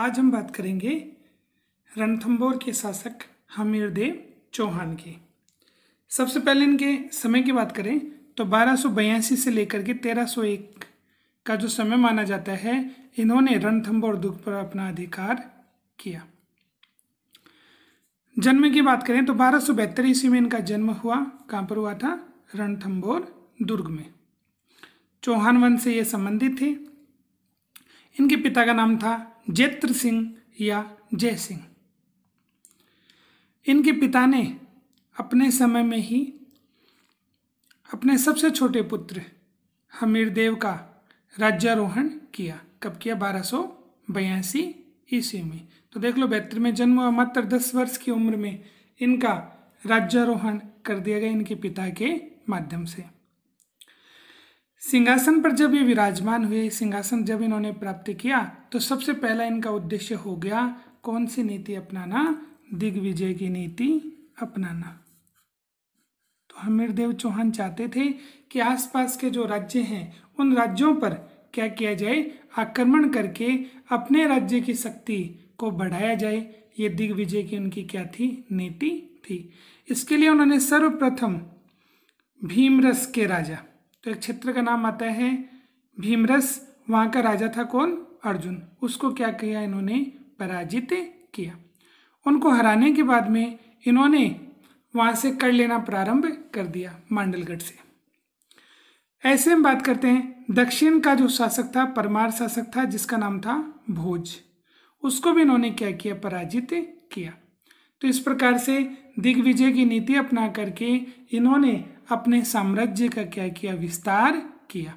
आज हम बात करेंगे रणथंभौर के शासक हमीरदेव चौहान की। सबसे पहले इनके समय की बात करें तो 1282 से लेकर के 1301 का जो समय माना जाता है, इन्होंने रणथंभौर दुर्ग पर अपना अधिकार किया। जन्म की बात करें तो 1272 ईस्वी में इनका जन्म हुआ। कहाँ पर हुआ था? रणथंभौर दुर्ग में। चौहान वंश से ये संबंधित थे। इनके पिता का नाम था जेत्र सिंह या जय सिंह। इनके पिता ने अपने समय में ही अपने सबसे छोटे पुत्र हमीरदेव का राज्यारोहण किया। कब किया? 1282 ईस्वी में। तो देख लो, 72 में जन्म हुआ, मात्र 10 वर्ष की उम्र में इनका राज्यारोहण कर दिया गया इनके पिता के माध्यम से। सिंहासन पर जब ये विराजमान हुए, सिंहासन जब इन्होंने प्राप्त किया, तो सबसे पहला इनका उद्देश्य हो गया कौन सी नीति अपनाना? दिग्विजय की नीति अपनाना। तो हमीरदेव चौहान चाहते थे कि आसपास के जो राज्य हैं उन राज्यों पर क्या किया जाए? आक्रमण करके अपने राज्य की शक्ति को बढ़ाया जाए। ये दिग्विजय की उनकी क्या थी? नीति थी। इसके लिए उन्होंने सर्वप्रथम भीमरस के राजा, तो एक क्षेत्र का नाम आता है भीमरस, वहाँ का राजा था कौन? अर्जुन। उसको क्या किया? इन्होंने पराजित किया। उनको हराने के बाद में इन्होंने वहाँ से कर लेना प्रारंभ कर दिया, मांडलगढ़ से। ऐसे हम बात करते हैं दक्षिण का जो शासक था, परमार शासक था, जिसका नाम था भोज। उसको भी इन्होंने क्या किया? पराजित किया। तो इस प्रकार से दिग्विजय की नीति अपना करके इन्होंने अपने साम्राज्य का क्या किया? विस्तार किया।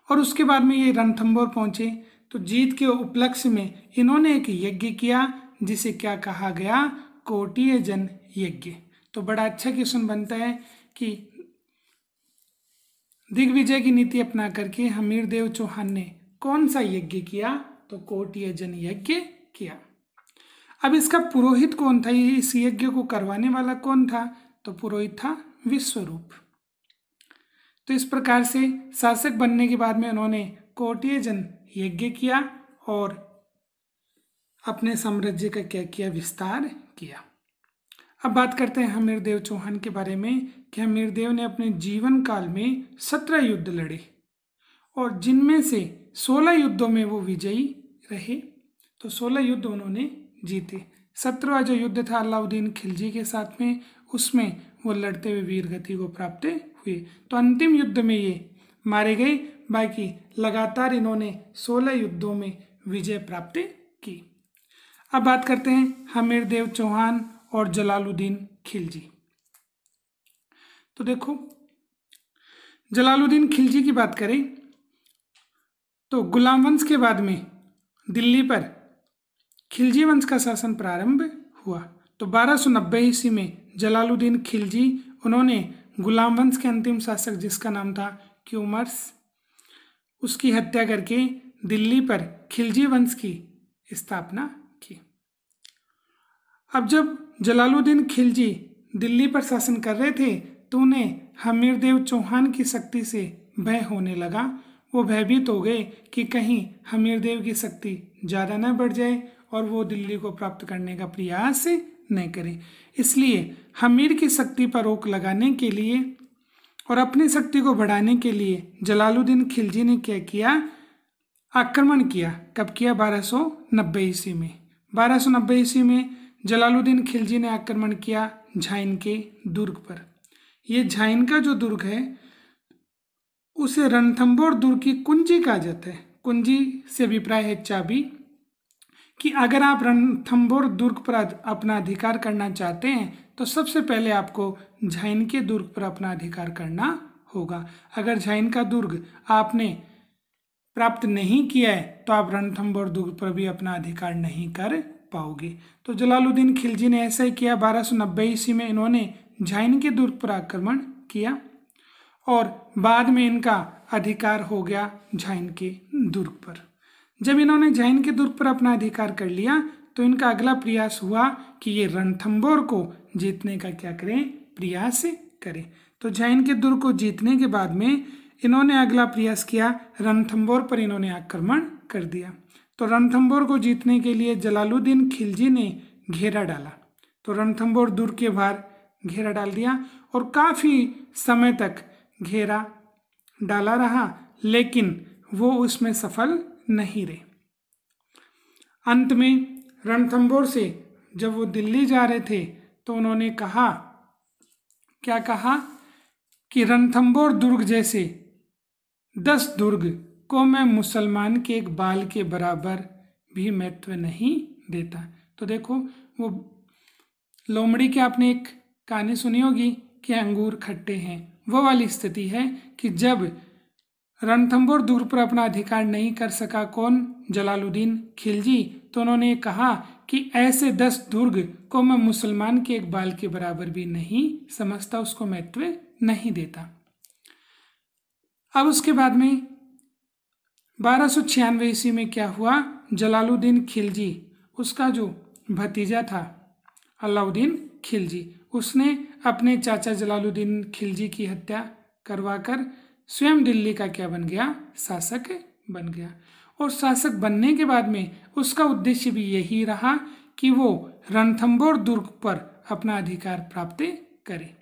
और उसके बाद में ये रणथंभौर पहुंचे, तो जीत के उपलक्ष्य में इन्होंने एक यज्ञ किया, जिसे क्या कहा गया? कोटिय जन यज्ञ। तो बड़ा अच्छा क्वेश्चन बनता है कि दिग्विजय की नीति अपना करके हमीरदेव चौहान ने कौन सा यज्ञ किया? तो कोटिय जन यज्ञ किया। अब इसका पुरोहित कौन था? इस यज्ञ को करवाने वाला कौन था? तो पुरोहित था विश्वरूप। तो इस प्रकार से शासक बनने के बाद में उन्होंने कोटिय जन यज्ञ किया और अपने साम्राज्य का क्या किया? विस्तार किया। अब बात करते हैं हमीरदेव चौहान के बारे में कि हमीरदेव ने अपने जीवन काल में 17 युद्ध लड़े और जिनमें से 16 युद्धों में वो विजयी रहे। तो 16 युद्ध उन्होंने जीते। 17वां जो युद्ध था अलाउद्दीन खिलजी के साथ में, उसमें वो लड़ते हुए वीरगति को प्राप्त हुए। तो अंतिम युद्ध में ये मारे गए। बाकी लगातार इन्होंने 16 युद्धों में विजय प्राप्त की। अब बात करते हैं हमीरदेव चौहान और जलालुद्दीन खिलजी। तो देखो, जलालुद्दीन खिलजी की बात करें तो गुलाम वंश के बाद में दिल्ली पर खिलजी वंश का शासन प्रारंभ हुआ। तो 1290 ईस्वी में जलालुद्दीन खिलजी, उन्होंने गुलाम वंश के अंतिम शासक जिसका नाम था क्यूमर्स, उसकी हत्या करके दिल्ली पर खिलजी वंश की स्थापना की। अब जब जलालुद्दीन खिलजी दिल्ली पर शासन कर रहे थे, तो उन्हें हमीरदेव चौहान की शक्ति से भय होने लगा। वो भयभीत हो गए कि कहीं हमीरदेव की शक्ति ज़्यादा न बढ़ जाए और वो दिल्ली को प्राप्त करने का प्रयास न करें। इसलिए हमीर की शक्ति पर रोक लगाने के लिए और अपनी शक्ति को बढ़ाने के लिए जलालुद्दीन खिलजी ने क्या किया? आक्रमण किया। कब किया? 1290 ईस्वी में। 1290 ईस्वी में जलालुद्दीन खिलजी ने आक्रमण किया झाइन के दुर्ग पर। ये झाइन का जो दुर्ग है उसे रणथंभौर दुर्ग की कुंजी कहा जाता है। कुंजी से अभिप्राय है चाबी, कि अगर आप रणथंभौर दुर्ग पर अपना अधिकार करना चाहते हैं तो सबसे पहले आपको झाइन के दुर्ग पर अपना अधिकार करना होगा। अगर झाइन का दुर्ग आपने प्राप्त नहीं किया है तो आप रणथंभौर दुर्ग पर भी अपना अधिकार नहीं कर पाओगे। तो जलालुद्दीन खिलजी ने ऐसा ही किया। 1290 ईस्वी में इन्होंने झाइन के दुर्ग पर आक्रमण किया और बाद में इनका अधिकार हो गया झाइन के दुर्ग पर। जब इन्होंने झाइन के दुर्ग पर अपना अधिकार कर लिया तो इनका अगला प्रयास हुआ कि ये रणथंभौर को जीतने का क्या करें? प्रयास करें। तो झाइन के दुर्ग को जीतने के बाद में इन्होंने अगला प्रयास किया, रणथंभौर पर इन्होंने आक्रमण कर दिया। तो रणथंभौर को जीतने के लिए जलालुद्दीन खिलजी ने घेरा डाला। तो रणथंभौर दुर्ग के बाहर घेरा डाल दिया और काफ़ी समय तक घेरा डाला रहा, लेकिन वो उसमें सफल नहीं रहे। अंत में रणथंभौर से जब वो दिल्ली जा रहे थे तो उन्होंने कहा, क्या कहा कि रणथंभौर दुर्ग जैसे 10 दुर्ग को मैं मुसलमान के एक बाल के बराबर भी महत्व नहीं देता। तो देखो वो लोमड़ी की आपने एक कहानी सुनी होगी कि अंगूर खट्टे हैं, वो वाली स्थिति है कि जब रणथंभौर दुर्ग पर अपना अधिकार नहीं कर सका कौन, जलालुद्दीन खिलजी, तो उन्होंने कहा कि ऐसे 10 दुर्ग को मैं मुसलमान के एक बाल के बराबर भी नहीं समझता, उसको महत्व नहीं देता। अब उसके बाद में 1296 ईस्वी में क्या हुआ, जलालुद्दीन खिलजी, उसका जो भतीजा था अलाउद्दीन खिलजी, उसने अपने चाचा जलालुद्दीन खिलजी की हत्या करवाकर स्वयं दिल्ली का क्या बन गया, शासक बन गया। और शासक बनने के बाद में उसका उद्देश्य भी यही रहा कि वो रणथंभौर दुर्ग पर अपना अधिकार प्राप्त करे।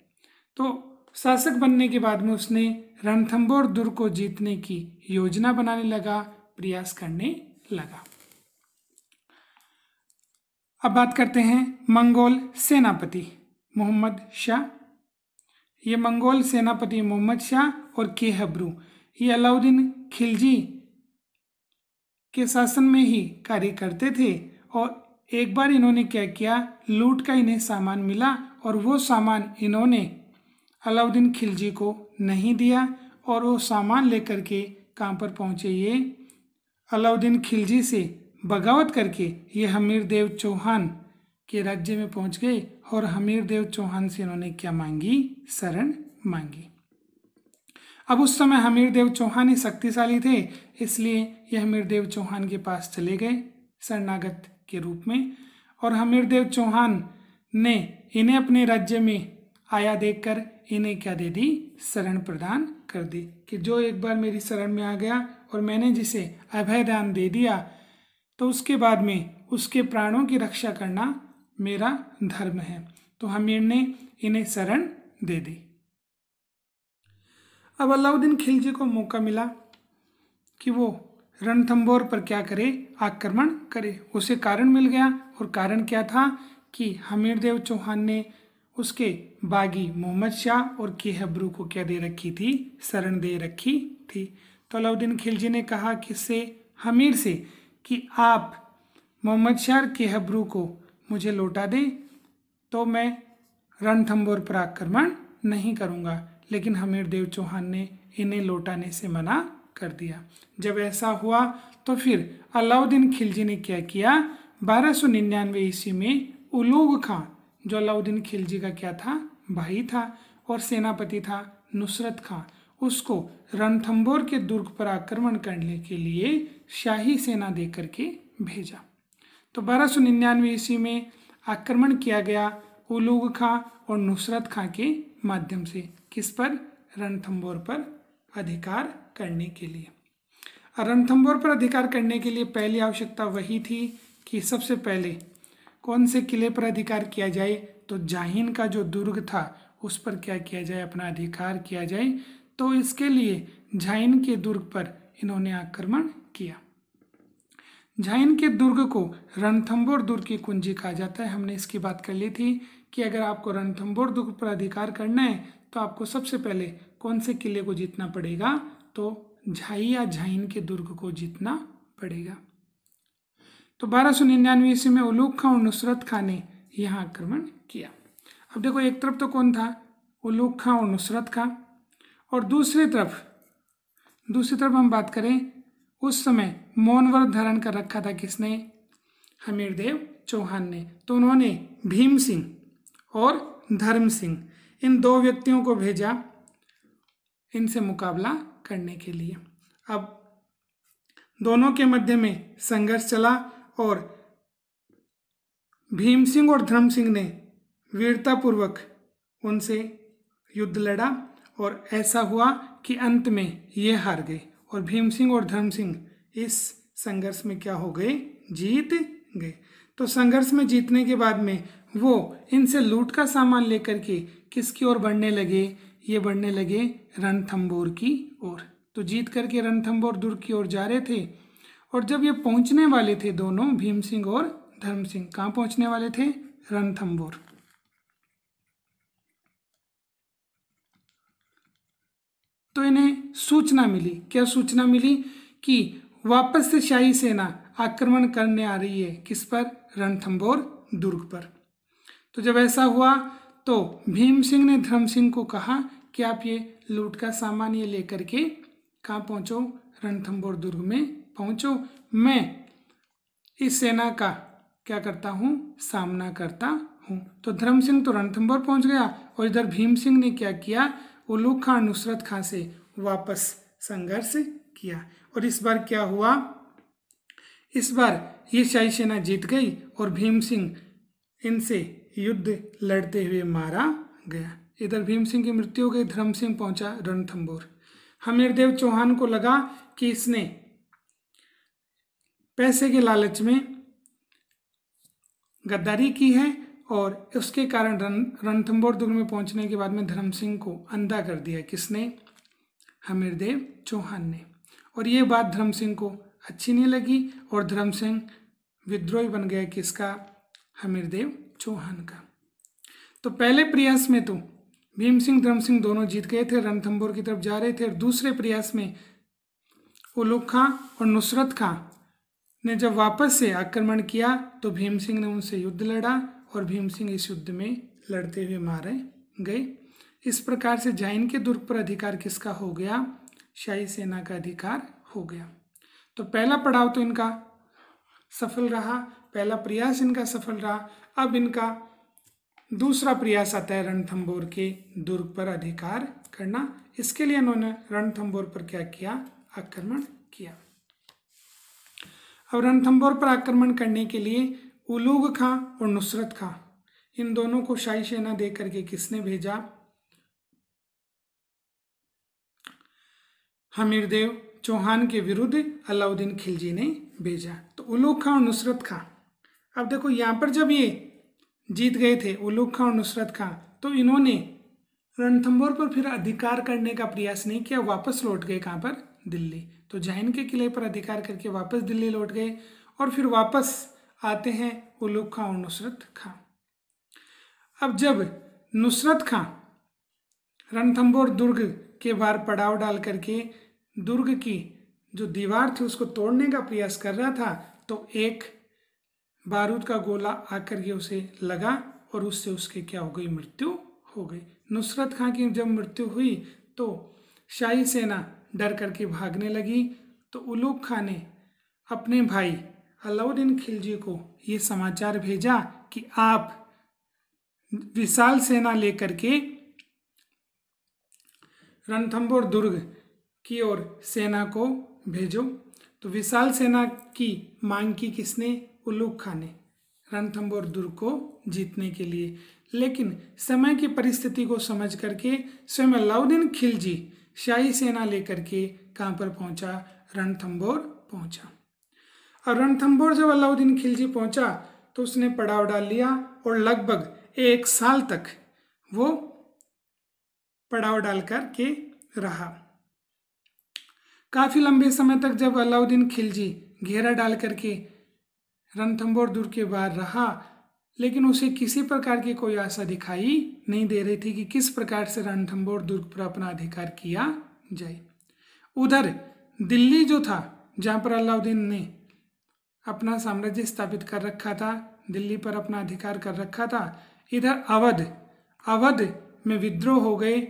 तो शासक बनने के बाद में उसने रणथंभौर दुर्ग को जीतने की योजना बनाने लगा, प्रयास करने लगा। अब बात करते हैं मंगोल सेनापति मोहम्मद शाह। ये मंगोल सेनापति मोहम्मद शाह और केहब्रू, ये अलाउद्दीन खिलजी के शासन में ही कार्य करते थे। और एक बार इन्होंने क्या किया, लूट का इन्हें सामान मिला और वो सामान इन्होंने अलाउद्दीन खिलजी को नहीं दिया और वो सामान लेकर के कहाँ पर पहुँचे, ये अलाउद्दीन खिलजी से बगावत करके ये हमीर देव चौहान के राज्य में पहुँच गए और हमीर देव चौहान से इन्होंने क्या मांगी, शरण मांगी। अब उस समय हमीर देव चौहान ही शक्तिशाली थे, इसलिए ये हमीर देव चौहान के पास चले गए शरणागत के रूप में। और हमीर देव चौहान ने इन्हें अपने राज्य में आया देखकर इन्हें क्या दे दी, शरण प्रदान कर दी कि जो एक बार मेरी शरण में आ गया और मैंने जिसे अभय दान दे दिया तो उसके बाद में उसके प्राणों की रक्षा करना मेरा धर्म है। तो हमीर ने इन्हें शरण दे दी। अब अलाउद्दीन खिलजी को मौका मिला कि वो रणथंभौर पर क्या करे, आक्रमण करे। उसे कारण मिल गया और कारण क्या था कि हमीर देव चौहान ने उसके बागी मोहम्मद शाह और केहब्रू को क्या दे रखी थी, शरण दे रखी थी। तो अलाउद्दीन खिलजी ने कहा किससे, हमीर से, कि आप मोहम्मद शाह केहब्रू को मुझे लौटा दें तो मैं रणथंभौर पर आक्रमण नहीं करूंगा। लेकिन हमीर देव चौहान ने इन्हें लौटाने से मना कर दिया। जब ऐसा हुआ तो फिर अलाउद्दीन खिलजी ने क्या किया, 1299 ईस्वी में उलूग खां, जो अलाउद्दीन खिलजी का क्या था, भाई था और सेनापति था नुसरत खां, उसको रणथंभौर के दुर्ग पर आक्रमण करने के लिए शाही सेना दे करके भेजा। तो 1299 ईस्वी में आक्रमण किया गया उलूग खां और नुसरत खां के माध्यम से, किस पर, रणथंभौर पर अधिकार करने के लिए। रणथंभौर पर अधिकार करने के लिए पहली आवश्यकता वही थी कि सबसे पहले कौन से किले पर अधिकार किया जाए, तो जाहिन का जो दुर्ग था उस पर क्या किया जाए, अपना अधिकार किया जाए। तो इसके लिए जाहिन के दुर्ग पर इन्होंने आक्रमण किया। जाहिन के दुर्ग को रणथंभौर दुर्ग की कुंजी कहा जाता है। हमने इसकी बात कर ली थी कि अगर आपको रणथंभौर दुर्ग पर अधिकार करना है तो आपको सबसे पहले कौन से किले को जीतना पड़ेगा, तो झाई या जाहिन के दुर्ग को जीतना पड़ेगा। तो 1299 ईस्वी में उलूग खां और नुसरत खां ने यहाँ आक्रमण किया। अब देखो, एक तरफ तो कौन था, उलूग खां और नुसरत खां, और दूसरी तरफ हम बात करें, उस समय मौन व्रत धारण कर रखा था किसने, हमीर देव चौहान ने। तो उन्होंने भीम सिंह और धर्म सिंह, इन 2 व्यक्तियों को भेजा इनसे मुकाबला करने के लिए। अब दोनों के मध्य में संघर्ष चला और भीम सिंह और धर्म सिंह ने वीरतापूर्वक उनसे युद्ध लड़ा और ऐसा हुआ कि अंत में ये हार गए और भीम सिंह और धर्म सिंह इस संघर्ष में क्या हो गए, जीत गए। तो संघर्ष में जीतने के बाद में वो इनसे लूट का सामान लेकर के किसकी ओर बढ़ने लगे, ये बढ़ने लगे रणथंभौर की ओर। तो जीत करके रणथंभौर दुर्ग की ओर जा रहे थे, और जब ये पहुंचने वाले थे दोनों, भीम सिंह और धर्म सिंह, कहाँ पहुंचने वाले थे, रणथंभौर। तो इन्हें सूचना मिली, क्या सूचना मिली, कि वापस से शाही सेना आक्रमण करने आ रही है, किस पर, रणथंभौर दुर्ग पर। तो जब ऐसा हुआ तो भीम सिंह ने धर्म सिंह को कहा कि आप ये लूट का सामान ये लेकर के कहाँ पहुँचो, रणथंभौर दुर्ग में पहुँचो, मैं इस सेना का क्या करता हूँ, सामना करता हूँ। तो धर्म सिंह तो रणथंभौर पहुँच गया, और इधर भीम सिंह ने क्या किया, उलूग खां नुसरत खां से वापस संघर्ष किया। और इस बार क्या हुआ, इस बार ये शाही सेना जीत गई और भीम सिंह इनसे युद्ध लड़ते हुए मारा गया। इधर भीम सिंह की मृत्यु हो गई, धर्म सिंह पहुंचा रणथंभौर। हमीरदेव चौहान को लगा कि इसने पैसे के लालच में गद्दारी की है, और उसके कारण रणथंभौर दुर्ग में पहुंचने के बाद में धर्म सिंह को अंधा कर दिया, किसने, हमीरदेव चौहान ने। और ये बात धर्म सिंह को अच्छी नहीं लगी, और धर्म सिंह विद्रोही बन गया, किसका, हमीरदेव चौहान का। तो पहले प्रयास में तो भीम सिंह धर्म सिंह दोनों जीत गए थे, रणथंभौर की तरफ जा रहे थे, और दूसरे प्रयास में उलूग खां और नुसरत खां ने जब वापस से आक्रमण किया तो भीम सिंह ने उनसे युद्ध लड़ा, और भीम सिंह इस युद्ध में लड़ते हुए मारे गए। इस प्रकार से जाइन के दुर्ग पर अधिकार किसका हो गया, शाही सेना का अधिकार हो गया। तो पहला पड़ाव तो इनका सफल रहा, पहला प्रयास इनका सफल रहा। अब इनका दूसरा प्रयास आता है रणथंभौर के दुर्ग पर अधिकार करना। इसके लिए इन्होंने रणथंभौर पर क्या किया, आक्रमण किया। अब रणथंभौर पर आक्रमण करने के लिए उलूग खां और नुसरत खां, इन दोनों को शाही सेना दे करके किसने भेजा, हमीरदेव चौहान के विरुद्ध अलाउद्दीन खिलजी ने भेजा। तो उलूग खां और नुसरत खां, अब देखो यहाँ पर जब ये जीत गए थे उलूग खां और नुसरत खां, तो इन्होंने रणथंभौर पर फिर अधिकार करने का प्रयास नहीं किया, वापस लौट गए कहाँ पर, दिल्ली। तो जाइन के किले पर अधिकार करके वापस दिल्ली लौट गए, और फिर वापस आते हैं उलूग खां और नुसरत खां। अब जब नुसरत खां रणथंभौर दुर्ग के बाहर पड़ाव डाल करके दुर्ग की जो दीवार थी उसको तोड़ने का प्रयास कर रहा था, तो एक बारूद का गोला आकर के उसे लगा, और उससे उसके क्या हो गई, मृत्यु हो गई। नुसरत खां की जब मृत्यु हुई तो शाही सेना डर करके भागने लगी। तो उलूग खां ने अपने भाई अलाउद्दीन खिलजी को ये समाचार भेजा कि आप विशाल सेना लेकर के रणथंभौर दुर्ग की ओर सेना को भेजो। तो विशाल सेना की मांग की किसने, उलूग खां ने, रणथंभौर दुर्ग को जीतने के लिए। लेकिन समय की परिस्थिति को समझ करके स्वयं अलाउद्दीन खिलजी शाही सेना लेकर के कहाँ पर पहुंचा, रणथंभौर पहुंचा। और रणथंभौर जब अलाउद्दीन खिलजी पहुंचा तो उसने पड़ाव डाल लिया, और लगभग 1 साल तक वो पड़ाव डाल कर के रहा। काफी लंबे समय तक जब अलाउद्दीन खिलजी घेरा डाल करके रणथंभौर दुर्ग के बाहर रहा, लेकिन उसे किसी प्रकार की कोई आशा दिखाई नहीं दे रही थी कि किस प्रकार से रणथंभौर दुर्ग पर अपना अधिकार किया जाए। उधर दिल्ली जो था, जहाँ पर अलाउद्दीन ने अपना साम्राज्य स्थापित कर रखा था, दिल्ली पर अपना अधिकार कर रखा था, इधर अवध में विद्रोह हो गए।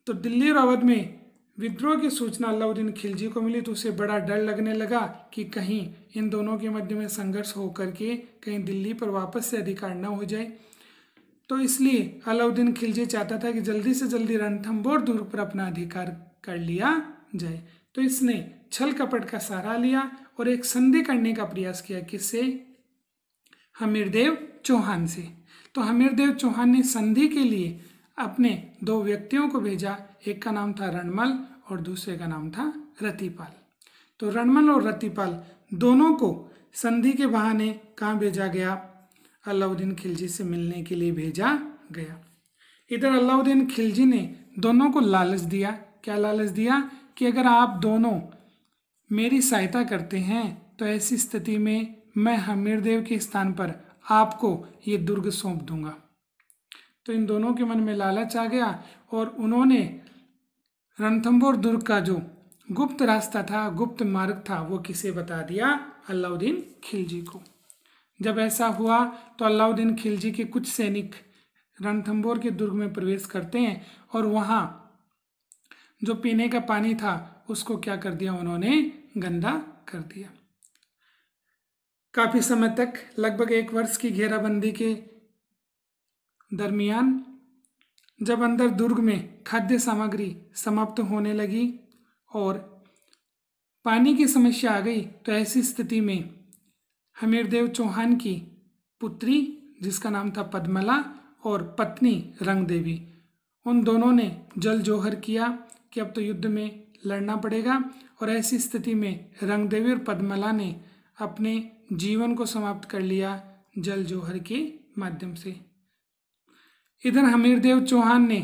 तो दिल्ली और अवध में विद्रोह की सूचना अलाउद्दीन खिलजी को मिली, तो उसे बड़ा डर लगने लगा कि कहीं इन दोनों के मध्य में संघर्ष होकर के कहीं दिल्ली पर वापस से अधिकार न हो जाए। तो इसलिए अलाउद्दीन खिलजी चाहता था कि जल्दी से जल्दी रणथंभौर दुर्ग पर अपना अधिकार कर लिया जाए। तो इसने छल कपट का सहारा लिया और एक संधि करने का प्रयास किया, किससे, हमीरदेव चौहान से। तो हमीरदेव चौहान ने संधि के लिए अपने 2 व्यक्तियों को भेजा, एक का नाम था रणमल और दूसरे का नाम था रतिपाल। तो रणमल और रतिपाल दोनों को संधि के बहाने कहाँ भेजा गया? अलाउद्दीन खिलजी से मिलने के लिए भेजा गया। इधर अलाउद्दीन खिलजी ने दोनों को लालच दिया। क्या लालच दिया? कि अगर आप दोनों मेरी सहायता करते हैं तो ऐसी स्थिति में मैं हमीरदेव के स्थान पर आपको ये दुर्ग सौंप दूंगा। तो इन दोनों के मन में लालच आ गया और उन्होंने रणथंभौर दुर्ग का जो गुप्त रास्ता था, गुप्त मार्ग था, वो किसे बता दिया? अलाउद्दीन खिलजी को। जब ऐसा हुआ तो अलाउद्दीन खिलजी के कुछ सैनिक रणथंभौर के दुर्ग में प्रवेश करते हैं और वहाँ जो पीने का पानी था उसको क्या कर दिया? उन्होंने गंदा कर दिया। काफी समय तक, लगभग 1 वर्ष की घेराबंदी के दरमियान जब अंदर दुर्ग में खाद्य सामग्री समाप्त होने लगी और पानी की समस्या आ गई, तो ऐसी स्थिति में हमीरदेव चौहान की पुत्री जिसका नाम था पद्मला और पत्नी रंगदेवी, उन दोनों ने जल जोहर किया कि अब तो युद्ध में लड़ना पड़ेगा। और ऐसी स्थिति में रंगदेवी और पद्मला ने अपने जीवन को समाप्त कर लिया जल जोहर के माध्यम से। इधर हमीरदेव चौहान ने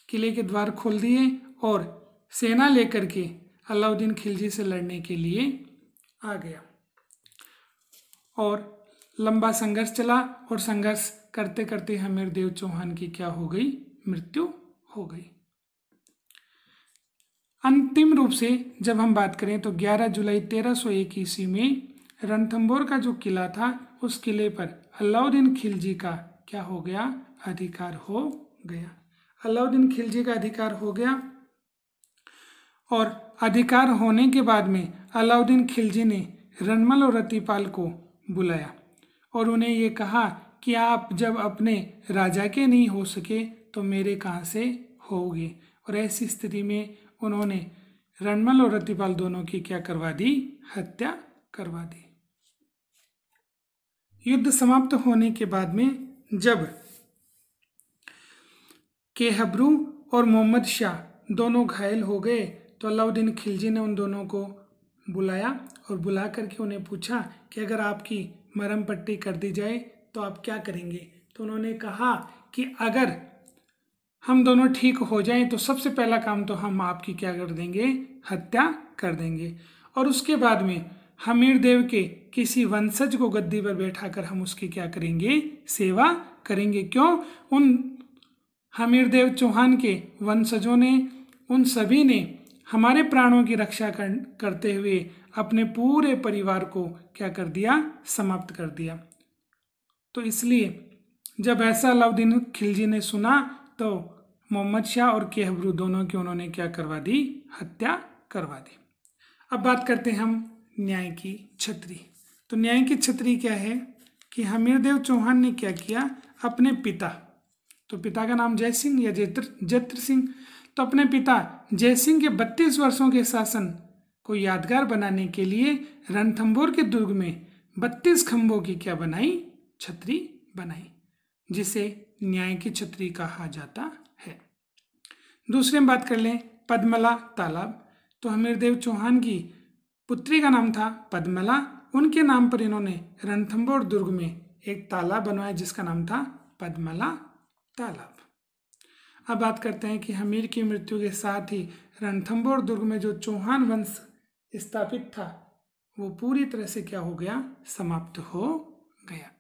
किले के द्वार खोल दिए और सेना लेकर के अलाउद्दीन खिलजी से लड़ने के लिए आ गया और लंबा संघर्ष चला और संघर्ष करते करते हमीरदेव चौहान की क्या हो गई? मृत्यु हो गई। अंतिम रूप से जब हम बात करें तो 11 जुलाई 1301 ईस्वी में रणथंभौर का जो किला था उस किले पर अलाउद्दीन खिलजी का क्या हो गया? अधिकार हो गया। अलाउद्दीन खिलजी का अधिकार हो गया और अधिकार होने के बाद में अलाउद्दीन खिलजी ने रणमल और रतिपाल को बुलाया और उन्हें ये कहा कि आप जब अपने राजा के नहीं हो सके तो मेरे कहाँ से होगे। और ऐसी स्थिति में उन्होंने रणमल और रतिपाल दोनों की क्या करवा दी? हत्या करवा दी। युद्ध समाप्त होने के बाद में जब केहबरू और मोहम्मद शाह दोनों घायल हो गए तो अलाउद्दीन खिलजी ने उन दोनों को बुलाया और बुला करके उन्हें पूछा कि अगर आपकी मरहम पट्टी कर दी जाए तो आप क्या करेंगे? तो उन्होंने कहा कि अगर हम दोनों ठीक हो जाएं तो सबसे पहला काम तो हम आपकी क्या कर देंगे? हत्या कर देंगे। और उसके बाद में हमीरदेव के किसी वंशज को गद्दी पर बैठाकर हम उसकी क्या करेंगे? सेवा करेंगे। क्यों? उन हमीरदेव चौहान के वंशजों ने, उन सभी ने हमारे प्राणों की रक्षा करते हुए अपने पूरे परिवार को क्या कर दिया? समाप्त कर दिया। तो इसलिए जब ऐसा अलाउद्दीन खिलजी ने सुना तो मोहम्मद शाह और केहबरू दोनों की उन्होंने क्या करवा दी? हत्या करवा दी। अब बात करते हैं हम न्याय की छतरी। तो न्याय की छतरी क्या है कि हमीरदेव चौहान ने क्या किया? अपने पिता, तो पिता का नाम जय सिंह या जत्र सिंह, तो अपने पिता जय सिंह के 32 वर्षों के शासन को यादगार बनाने के लिए रणथंभौर के दुर्ग में 32 खंभों की क्या बनाई? छतरी बनाई, जिसे न्याय की छतरी कहा जाता है। दूसरे में बात कर लें पद्मला तालाब। तो हमीरदेव चौहान की पुत्री का नाम था पद्मला, उनके नाम पर इन्होंने रणथंभौर दुर्ग में एक तालाब बनवाया जिसका नाम था पद्मला तालाब। अब बात करते हैं कि हमीर की मृत्यु के साथ ही रणथंभौर दुर्ग में जो चौहान वंश स्थापित था वो पूरी तरह से क्या हो गया? समाप्त हो गया।